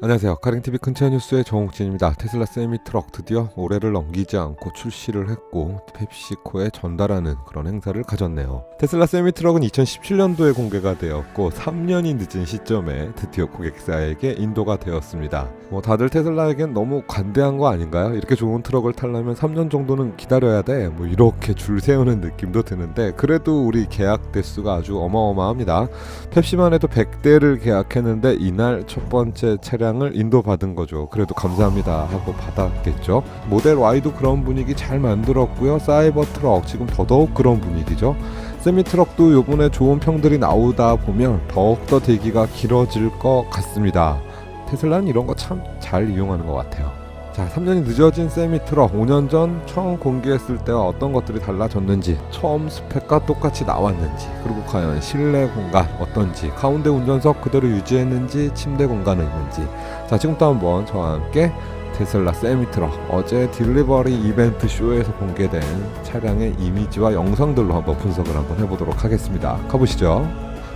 안녕하세요. 카링TV 근처 뉴스의 정옥진입니다. 테슬라 세미트럭 드디어 올해를 넘기지 않고 출시를 했고 펩시코에 전달하는 그런 행사를 가졌네요. 테슬라 세미트럭은 2017년도에 공개가 되었고 3년이 늦은 시점에 드디어 고객사에게 인도가 되었습니다. 다들 테슬라에겐 너무 관대한 거 아닌가요? 이렇게 좋은 트럭을 타려면 3년 정도는 기다려야 돼. 이렇게 줄 세우는 느낌도 드는데 그래도 우리 계약 대수가 아주 어마어마합니다. 펩시만 해도 100대를 계약했는데 이날 첫 번째 차량을 인도받은 거죠. 그래도 감사합니다 하고 받았겠죠. 모델 Y도 그런 분위기 잘 만들었고요. 사이버 트럭 지금 더더욱 그런 분위기죠. 세미트럭도 요번에 좋은 평들이 나오다 보면 더욱더 대기가 길어질 것 같습니다. 테슬라는 이런 거 참 잘 이용하는 것 같아요. 자, 3년이 늦어진 세미트럭 5년 전 처음 공개했을 때와 어떤 것들이 달라졌는지, 처음 스펙과 똑같이 나왔는지, 그리고 과연 실내 공간 어떤지, 가운데 운전석 그대로 유지했는지, 침대 공간은 있는지. 자, 지금부터 한번 저와 함께 테슬라 세미트럭 어제 딜리버리 이벤트 쇼에서 공개된 차량의 이미지와 영상들로 한번 분석을 한번 해보도록 하겠습니다. 가보시죠.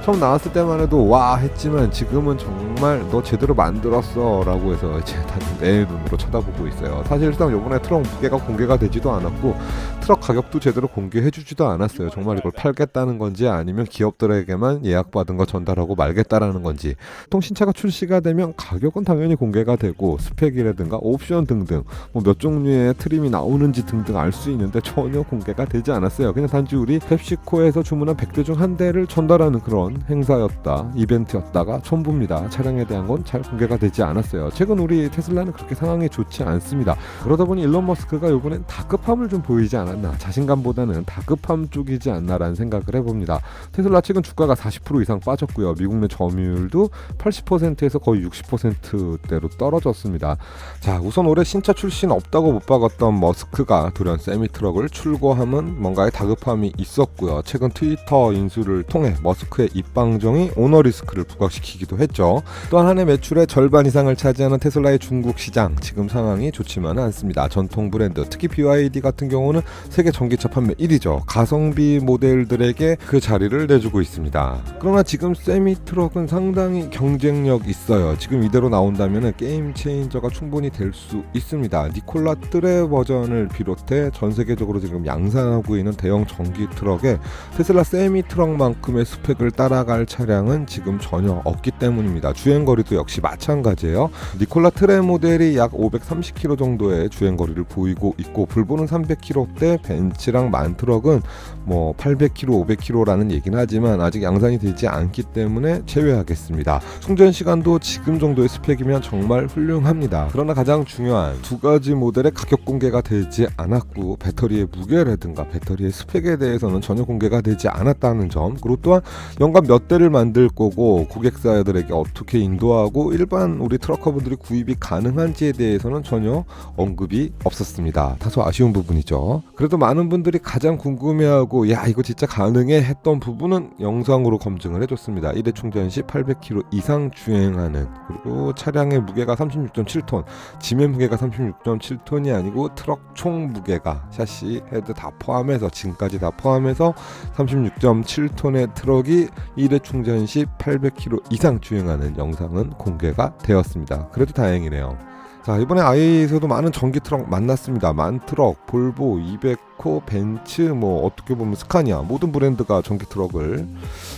처음 나왔을 때만 해도 와 했지만 지금은 정말 너 제대로 만들었어 라고 해서 이제 다들 내 눈으로 쳐다보고 있어요. 사실상 요번에 트럭 무게가 공개가 되지도 않았고 트럭 가격도 제대로 공개해 주지도 않았어요. 정말 이걸 팔겠다는 건지 아니면 기업들에게만 예약받은 거 전달하고 말겠다라는 건지. 보통 신차가 출시가 되면 가격은 당연히 공개가 되고 스펙이라든가 옵션 등등 몇 종류의 트림이 나오는지 등등 알 수 있는데 전혀 공개가 되지 않았어요. 그냥 단지 우리 펩시코에서 주문한 100대 중 한 대를 전달하는 그런 행사였다, 이벤트였다가 전부입니다. 차량에 대한 건 잘 공개가 되지 않았어요. 최근 우리 테슬라는 그렇게 상황이 좋지 않습니다. 그러다 보니 일론 머스크가 이번엔 다급함을 좀 보이지 않았나, 자신감보다는 다급함 쪽이지 않나라는 생각을 해봅니다. 테슬라 최근 주가가 40% 이상 빠졌고요. 미국 내 점유율도 80%에서 거의 60%대로 떨어졌습니다. 자, 우선 올해 신차 출시는 없다고 못 박았던 머스크가 돌연 세미트럭을 출고함은 뭔가의 다급함이 있었고요. 최근 트위터 인수를 통해 머스크의 입방정이 오너 리스크를 부각시키기도 했죠. 또한 한 해 매출의 절반 이상을 차지하는 테슬라의 중국 시장, 지금 상황이 좋지만은 않습니다. 전통 브랜드, 특히 BYD 같은 경우는 세계 전기차 판매 1위죠. 가성비 모델들에게 그 자리를 내주고 있습니다. 그러나 지금 세미트럭은 상당히 경쟁력 있어요. 지금 이대로 나온다면 게임 체인저가 충분히 될 수 있습니다. 니콜라 뜨레 버전을 비롯해 전 세계적으로 지금 양산하고 있는 대형 전기 트럭에 테슬라 세미트럭만큼의 스펙을 따라갈 차량은 지금 전혀 없기 때문입니다. 주행거리도 역시 마찬가지예요. 니콜라 트레 모델이 약 530km 정도의 주행거리를 보이고 있고 불보는 300km대, 벤츠랑 만트럭은 800km, 500km라는 얘기는 하지만 아직 양산이 되지 않기 때문에 제외하겠습니다. 충전 시간도 지금 정도의 스펙이면 정말 훌륭합니다. 그러나 가장 중요한 두 가지 모델의 가격 공개가 되지 않았고 배터리의 무게라든가 배터리의 스펙에 대해서는 전혀 공개가 되지 않았다는 점, 그리고 또한 연간 몇 대를 만들 거고 고객사들에게 어떻게 인도하고 일반 우리 트럭커분들이 구입이 가능한지에 대해서는 전혀 언급이 없었습니다. 다소 아쉬운 부분이죠. 그래도 많은 분들이 가장 궁금해하고 야 이거 진짜 가능해 했던 부분은 영상으로 검증을 해줬습니다. 1회 충전 시 800km 이상 주행하는, 그리고 차량의 무게가 36.7톤, 지면 무게가 36.7톤이 아니고 트럭 총 무게가 샤시, 헤드 다 포함해서 짐까지 다 포함해서 36.7톤의 트럭이 1회 충전 시 800km 이상 주행하는 영상은 공개가 되었습니다. 그래도 다행이네요. 자, 이번에 IA에서도 많은 전기 트럭 만났습니다. 만트럭, 볼보, 이베코, 벤츠, 어떻게 보면 스카니아, 모든 브랜드가 전기 트럭을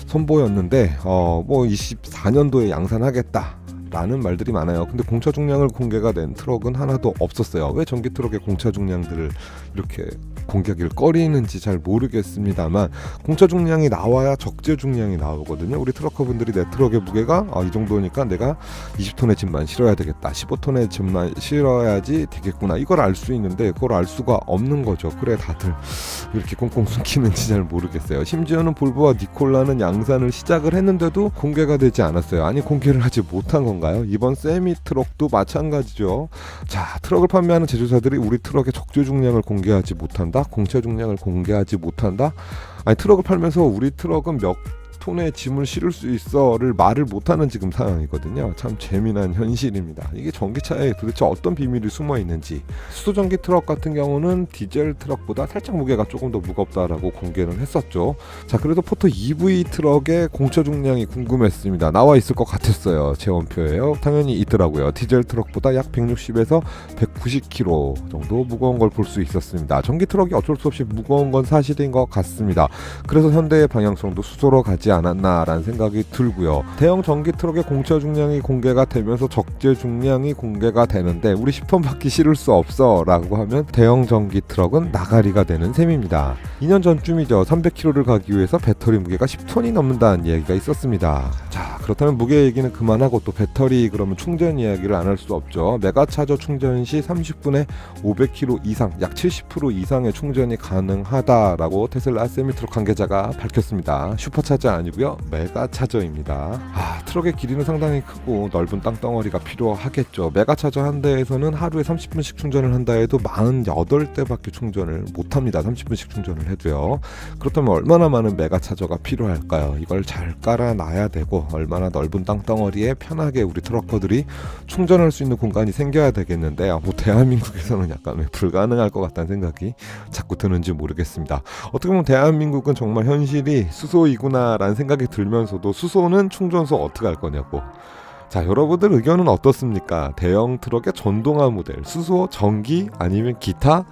선보였는데 24년도에 양산하겠다 라는 말들이 많아요. 근데 공차 중량을 공개가 된 트럭은 하나도 없었어요. 왜 전기 트럭의 공차 중량들을 이렇게 공개하기를 꺼리는지 잘 모르겠습니다만 공차 중량이 나와야 적재 중량이 나오거든요. 우리 트럭커분들이 내 트럭의 무게가 이 정도니까 내가 20톤의 짐만 실어야 되겠다, 15톤의 짐만 실어야지 되겠구나, 이걸 알 수 있는데 그걸 알 수가 없는 거죠. 그래 다들 이렇게 꽁꽁 숨기는지 잘 모르겠어요. 심지어는 볼보와 니콜라는 양산을 시작을 했는데도 공개가 되지 않았어요. 아니 공개를 하지 못한 건가요? 이번 세미트럭도 마찬가지죠. 자, 트럭을 판매하는 제조사들이 우리 트럭의 적재 중량을 공개하지 못한다, 공차 중량을 공개하지 못한다. 아니 트럭을 팔면서 우리 트럭은 몇 톤의 짐을 실을 수 있어를 말을 못하는 지금 상황이거든요. 참 재미난 현실입니다. 이게 전기차에 도대체 어떤 비밀이 숨어 있는지. 수소전기 트럭 같은 경우는 디젤 트럭보다 살짝 무게가 조금 더 무겁다라고 공개를 했었죠. 자, 그래도 포터 EV 트럭의 공차 중량이 궁금했습니다. 나와 있을 것 같았어요. 제 원표예요. 당연히 있더라고요. 디젤 트럭보다 약 160에서 190kg 정도 무거운 걸 볼 수 있었습니다. 전기 트럭이 어쩔 수 없이 무거운 건 사실인 것 같습니다. 그래서 현대의 방향성도 수소로 가지 않았나라는 생각이 들고요. 대형 전기 트럭의 공차 중량이 공개가 되면서 적재 중량이 공개가 되는데 우리 10톤 바퀴 실을 수 없어 라고 하면 대형 전기 트럭은 나가리가 되는 셈입니다. 2년 전쯤이죠. 300km를 가기 위해서 배터리 무게가 10톤이 넘는다는 이야기가 있었습니다. 자, 그렇다면 무게 얘기는 그만하고 또 배터리 그러면 충전 이야기를 안 할 수 없죠. 메가차저 충전 시 30분에 500km 이상, 약 70% 이상의 충전이 가능하다라고 테슬라 세미트럭 관계자가 밝혔습니다. 슈퍼차저 아니고요, 메가차저입니다. 트럭의 길이는 상당히 크고 넓은 땅덩어리가 필요하겠죠. 메가차저 한 대에서는 하루에 30분씩 충전을 한다 해도 48대밖에 충전을 못합니다. 30분씩 충전을 해도요. 그렇다면 얼마나 많은 메가차저가 필요할까요? 이걸 잘 깔아놔야 되고 얼마나 넓은 땅덩어리에 편하게 우리 트럭커들이 충전할 수 있는 공간이 생겨야 되겠는데요. 대한민국에서는 약간 왜 불가능할 것 같다는 생각이 자꾸 드는지 모르겠습니다. 어떻게 보면 대한민국은 정말 현실이 수소이구나 라는 생각이 들면서도 수소는 충전소 어떻게 할 거냐고. 자, 여러분들 의견은 어떻습니까? 대형 트럭의 전동화 모델, 수소, 전기 아니면 기타?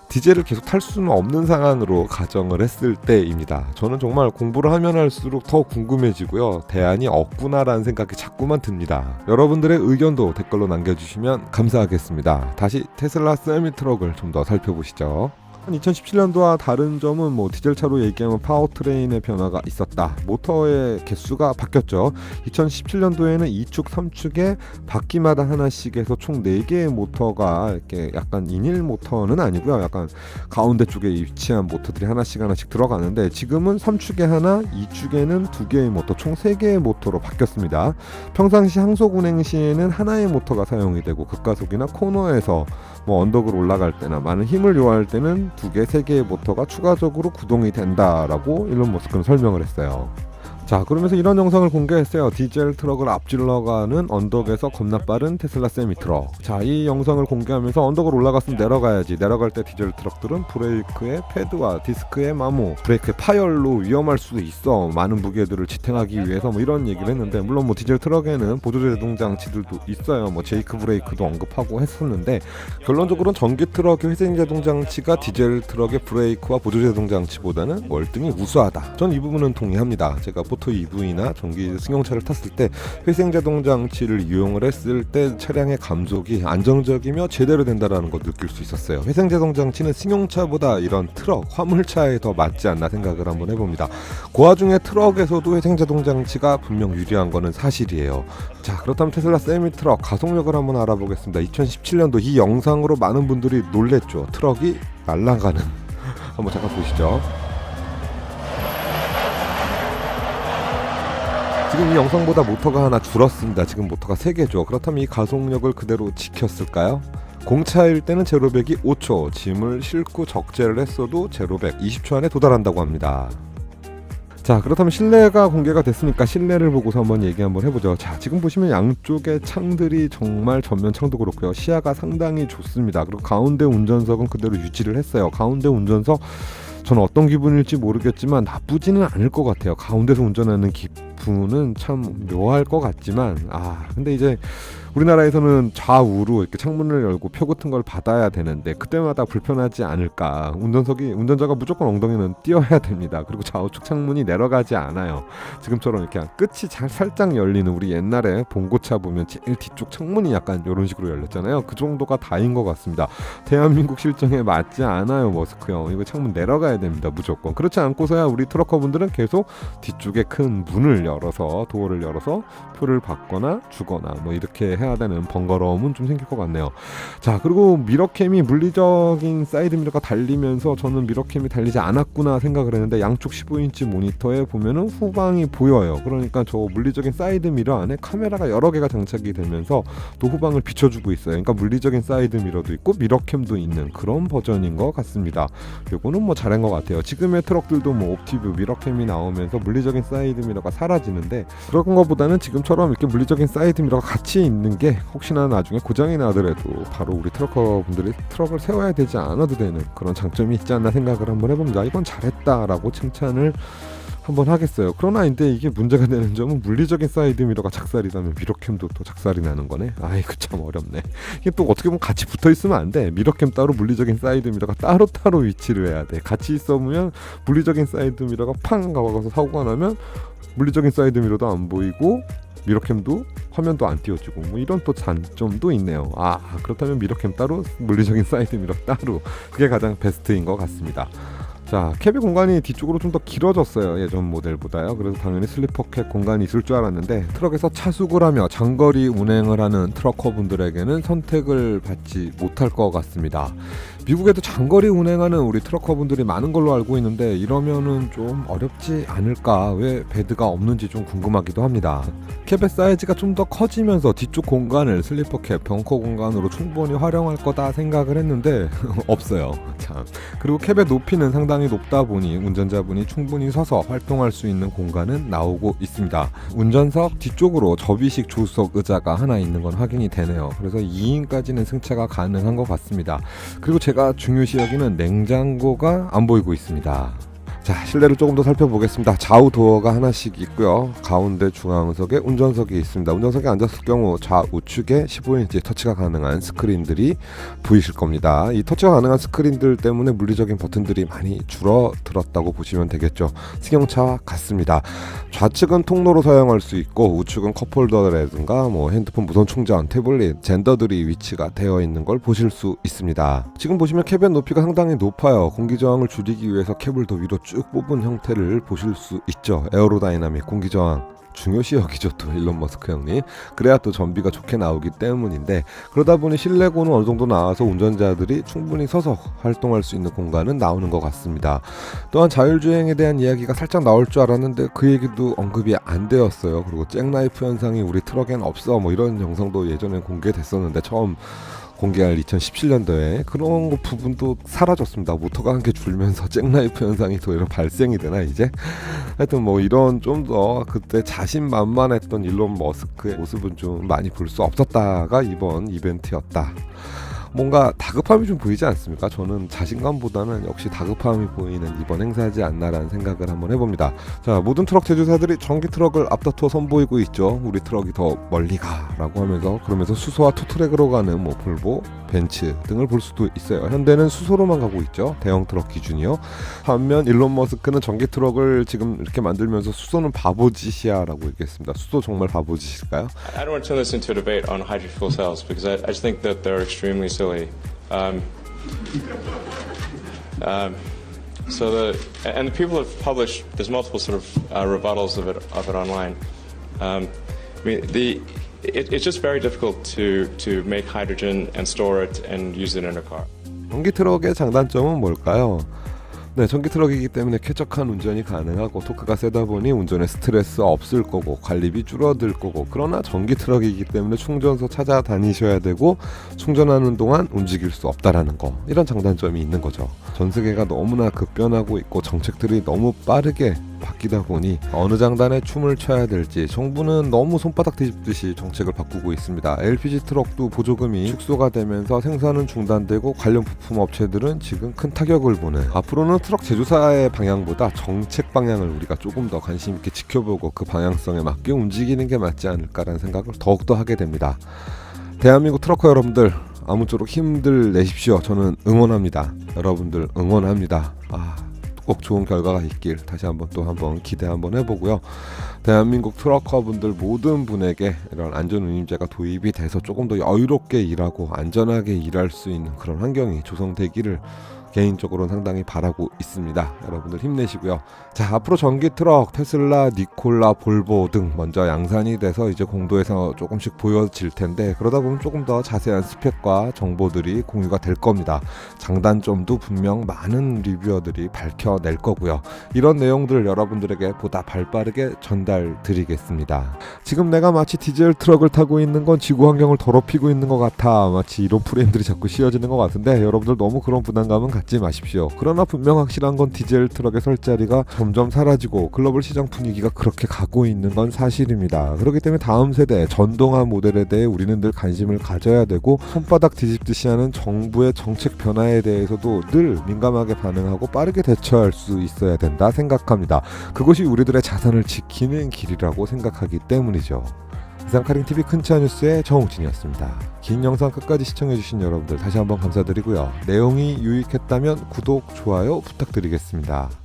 디젤을 계속 탈 수는 없는 상황으로 가정을 했을 때입니다. 저는 정말 공부를 하면 할수록 더 궁금해지고요. 대안이 없구나라는 생각이 자꾸만 듭니다. 여러분들의 의견도 댓글로 남겨주시면 감사하겠습니다. 다시 테슬라 세미트럭을 좀 더 살펴보시죠. 2017년도와 다른 점은 디젤차로 얘기하면 파워트레인의 변화가 있었다. 모터의 개수가 바뀌었죠. 2017년도에는 2축, 3축에 바퀴마다 하나씩 해서 총 4개의 모터가 이렇게 약간 인일 모터는 아니고요. 약간 가운데 쪽에 위치한 모터들이 하나씩 들어가는데 지금은 3축에 하나, 2축에는 2개의 모터, 총 3개의 모터로 바뀌었습니다. 평상시 항속 운행 시에는 하나의 모터가 사용이 되고 급가속이나 코너에서 언덕을 올라갈 때나 많은 힘을 요할 때는 2개, 3개의 모터가 추가적으로 구동이 된다라고 일론 머스크는 설명을 했어요. 자, 그러면서 이런 영상을 공개했어요. 디젤 트럭을 앞질러가는 언덕에서 겁나 빠른 테슬라 세미트럭. 자, 이 영상을 공개하면서 언덕을 올라갔으면 내려가야지. 내려갈 때 디젤 트럭들은 브레이크의 패드와 디스크의 마모, 브레이크의 파열로 위험할 수도 있어. 많은 무게들을 지탱하기 위해서 이런 얘기를 했는데, 물론 디젤 트럭에는 보조제 제동 장치들도 있어요. 제이크 브레이크도 언급하고 했었는데, 결론적으로는 전기 트럭의 회생 제동 장치가 디젤 트럭의 브레이크와 보조제 제동 장치보다는 월등히 우수하다. 전 이 부분은 동의합니다. 제가 포터 EV나 전기 승용차를 탔을 때 회생제동 장치를 이용을 했을 때 차량의 감속이 안정적이며 제대로 된다는 걸 느낄 수 있었어요. 회생제동 장치는 승용차보다 이런 트럭, 화물차에 더 맞지 않나 생각을 한번 해봅니다. 그 와중에 트럭에서도 회생제동 장치가 분명 유리한 거는 사실이에요. 자, 그렇다면 테슬라 세미트럭 가속력을 한번 알아보겠습니다. 2017년도 이 영상으로 많은 분들이 놀랬죠. 트럭이 날아가는 한번 잠깐 보시죠. 지금 이 영상보다 모터가 하나 줄었습니다. 지금 모터가 3개죠. 그렇다면 이 가속력을 그대로 지켰을까요? 공차일 때는 제로백이 5초, 짐을 싣고 적재를 했어도 제로백 20초 안에 도달한다고 합니다. 자, 그렇다면 실내가 공개가 됐으니까 실내를 보고서 한번 얘기 한번 해보죠. 자, 지금 보시면 양쪽의 창들이 정말 전면 창도 그렇고요. 시야가 상당히 좋습니다. 그리고 가운데 운전석은 그대로 유지를 했어요. 가운데 운전석 저는 어떤 기분일지 모르겠지만 나쁘지는 않을 것 같아요. 가운데서 운전하는 기분은 참 묘할 것 같지만 근데 이제 우리나라에서는 좌우로 이렇게 창문을 열고 표 같은 걸 받아야 되는데 그때마다 불편하지 않을까. 운전자가 무조건 엉덩이는 띄어야 됩니다. 그리고 좌우측 창문이 내려가지 않아요. 지금처럼 이렇게 끝이 살짝 열리는, 우리 옛날에 봉고차 보면 제일 뒤쪽 창문이 약간 이런 식으로 열렸잖아요. 그 정도가 다인 것 같습니다. 대한민국 실정에 맞지 않아요, 머스크 형. 이거 창문 내려가야 됩니다, 무조건. 그렇지 않고서야 우리 트럭커분들은 계속 뒤쪽에 큰 문을 열어서, 도어를 열어서 표를 받거나 주거나 이렇게 해야 되는 번거로움은 좀 생길 것 같네요. 자, 그리고 미러캠이 물리적인 사이드 미러가 달리면서 저는 미러캠이 달리지 않았구나 생각을 했는데, 양쪽 15인치 모니터에 보면은 후방이 보여요. 그러니까 저 물리적인 사이드 미러 안에 카메라가 여러 개가 장착이 되면서 또 후방을 비춰주고 있어요. 그러니까 물리적인 사이드 미러도 있고 미러캠도 있는 그런 버전인 것 같습니다. 요거는 된 것 같아요. 지금의 트럭들도 뭐 옵티브 미러캠이 나오면서 물리적인 사이드 미러가 사라지는데, 그런 것보다는 지금처럼 이렇게 물리적인 사이드 미러가 같이 있는 게 혹시나 나중에 고장이 나더라도 바로 우리 트러커 분들이 트럭을 세워야 되지 않아도 되는 그런 장점이 있지 않나 생각을 한번 해봅니다. 이건 잘했다라고 칭찬을 한번 하겠어요. 그러나 근데 이게 문제가 되는 점은 물리적인 사이드 미러가 작살이 나면 미러캠도 또 작살이 나는 거네. 아이고 참 어렵네. 이게 또 어떻게 보면 같이 붙어 있으면 안 돼. 미러캠 따로 물리적인 사이드 미러가 따로 위치를 해야 돼. 같이 있으면 물리적인 사이드 미러가 팡 가서 사고가 나면 물리적인 사이드 미러도 안 보이고 미러캠도 화면도 안 띄워지고 뭐 이런 또 단점도 있네요. 그렇다면 미러캠 따로 물리적인 사이드 미러 따로, 그게 가장 베스트인 것 같습니다. 자, 캡의 공간이 뒤쪽으로 좀 더 길어졌어요. 예전 모델보다요. 그래서 당연히 슬리퍼 캡 공간이 있을 줄 알았는데, 트럭에서 차숙을 하며 장거리 운행을 하는 트럭커 분들에게는 선택을 받지 못할 것 같습니다. 미국에도 장거리 운행하는 우리 트럭커 분들이 많은 걸로 알고 있는데, 이러면은 좀 어렵지 않을까, 왜 배드가 없는지 좀 궁금하기도 합니다. 캡의 사이즈가 좀 더 커지면서 뒤쪽 공간을 슬리퍼 캡, 벙커 공간으로 충분히 활용할 거다 생각을 했는데 없어요. 참. 그리고 캡의 높이는 상당히 높다 보니 운전자분이 충분히 서서 활동할 수 있는 공간은 나오고 있습니다. 운전석 뒤쪽으로 접이식 조수석 의자가 하나 있는 건 확인이 되네요. 그래서 2인까지는 승차가 가능한 것 같습니다. 그리고 제가 중요시 여기는 냉장고가 안 보이고 있습니다. 자, 실내를 조금 더 살펴보겠습니다. 좌우 도어가 하나씩 있고요. 가운데 중앙석에 운전석이 있습니다. 운전석에 앉았을 경우 좌우측에 15인치 터치가 가능한 스크린들이 보이실 겁니다. 이 터치가 가능한 스크린들 때문에 물리적인 버튼들이 많이 줄어들었다고 보시면 되겠죠. 승용차와 같습니다. 좌측은 통로로 사용할 수 있고 우측은 컵홀더라든가 뭐 핸드폰 무선 충전, 태블릿, 젠더들이 위치가 되어 있는 걸 보실 수 있습니다. 지금 보시면 캡의 높이가 상당히 높아요. 공기 저항을 줄이기 위해서 캡을 더 위로 쭉 뽑은 형태를 보실 수 있죠. 에어로다이나믹, 공기 저항 중요시 여기죠. 또 일론 머스크 형님. 그래야 또 전비가 좋게 나오기 때문인데, 그러다 보니 실내고는 어느 정도 나와서 운전자들이 충분히 서서 활동할 수 있는 공간은 나오는 것 같습니다. 또한 자율주행에 대한 이야기가 살짝 나올 줄 알았는데 그 얘기도 언급이 안 되었어요. 그리고 잭나이프 현상이 우리 트럭엔 없어, 뭐 이런 영상도 예전에 공개됐었는데, 처음 공개할 2017년도에 그런 부분도 사라졌습니다. 모터가 한 개 줄면서 잭나이프 현상이 더 이런 발생이 되나 이제? 하여튼 뭐 이런 좀 더 그때 자신만만했던 일론 머스크의 모습은 좀 많이 볼 수 없었다가 이번 이벤트였다. 뭔가 다급함이 좀 보이지 않습니까? 저는 자신감보다는 역시 다급함이 보이는 이번 행사지 않나라는 생각을 한번 해봅니다. 자, 모든 트럭 제조사들이 전기 트럭을 앞다투어 선보이고 있죠. 우리 트럭이 더 멀리 가라고 하면서, 그러면서 수소와 투트랙으로 가는 뭐 볼보, 벤츠 등을 볼 수도 있어요. 현대는 수소로만 가고 있죠. 대형 트럭 기준이요. 반면 일론 머스크는 전기 트럭을 지금 이렇게 만들면서 수소는 바보짓이야라고 얘기했습니다. 수소 정말 바보짓일까요? I don't want to turn this into a debate on hydrofuel cells because I just think that they're extremely silly. And the people have published. There's multiple sort of rebuttals of it online. It's just very difficult to make hydrogen and store it and use it in a car. 전기 트럭의 장단점은 뭘까요? 네, 전기 트럭이기 때문에 쾌적한 운전이 가능하고 토크가 세다 보니 운전에 스트레스 없을 거고 관리비 줄어들 거고, 그러나 전기 트럭이기 때문에 충전소 찾아다니셔야 되고 충전하는 동안 움직일 수 없다라는 거, 이런 장단점이 있는 거죠. 전 세계가 너무나 급변하고 있고 정책들이 너무 빠르게 바뀌다 보니 어느 장단에 춤을 춰야 될지 정부는 너무 손바닥 뒤집듯이 정책을 바꾸고 있습니다. LPG 트럭도 보조금이 축소가 되면서 생산은 중단되고 관련 부품 업체들은 지금 큰 타격을 보는, 앞으로는 트럭 제조사의 방향보다 정책 방향을 우리가 조금 더 관심 있게 지켜보고 그 방향성에 맞게 움직이는 게 맞지 않을까라는 생각을 더욱더 하게 됩니다. 대한민국 트럭커 여러분들, 아무쪼록 힘들 내십시오. 저는 응원합니다. 여러분들 응원합니다. 꼭 좋은 결과가 있길 다시 한번 기대 한번 해보고요. 대한민국 트럭커분들 모든 분에게 이런 안전운임제가 도입이 돼서 조금 더 여유롭게 일하고 안전하게 일할 수 있는 그런 환경이 조성되기를 개인적으로는 상당히 바라고 있습니다. 여러분들 힘내시고요. 자, 앞으로 전기 트럭, 테슬라, 니콜라, 볼보 등 먼저 양산이 돼서 이제 공도에서 조금씩 보여질 텐데, 그러다 보면 조금 더 자세한 스펙과 정보들이 공유가 될 겁니다. 장단점도 분명 많은 리뷰어들이 밝혀낼 거고요. 이런 내용들을 여러분들에게 보다 발빠르게 전달 드리겠습니다. 지금 내가 마치 디젤 트럭을 타고 있는 건 지구 환경을 더럽히고 있는 것 같아, 마치 이런 프레임들이 자꾸 씌워지는 것 같은데, 여러분들 너무 그런 부담감은 갖지 마십시오. 그러나 분명 확실한 건 디젤 트럭의 설 자리가 점점 사라지고 글로벌 시장 분위기가 그렇게 가고 있는 건 사실입니다. 그렇기 때문에 다음 세대 전동화 모델에 대해 우리는 늘 관심을 가져야 되고, 손바닥 뒤집듯이 하는 정부의 정책 변화에 대해서도 늘 민감하게 반응하고 빠르게 대처할 수 있어야 된다 생각합니다. 그것이 우리들의 자산을 지키는 길이라고 생각하기 때문이죠. 이상 카링TV 큰치아 뉴스의 정욱진이었습니다. 긴 영상 끝까지 시청해주신 여러분들 다시 한번 감사드리고요. 내용이 유익했다면 구독, 좋아요 부탁드리겠습니다.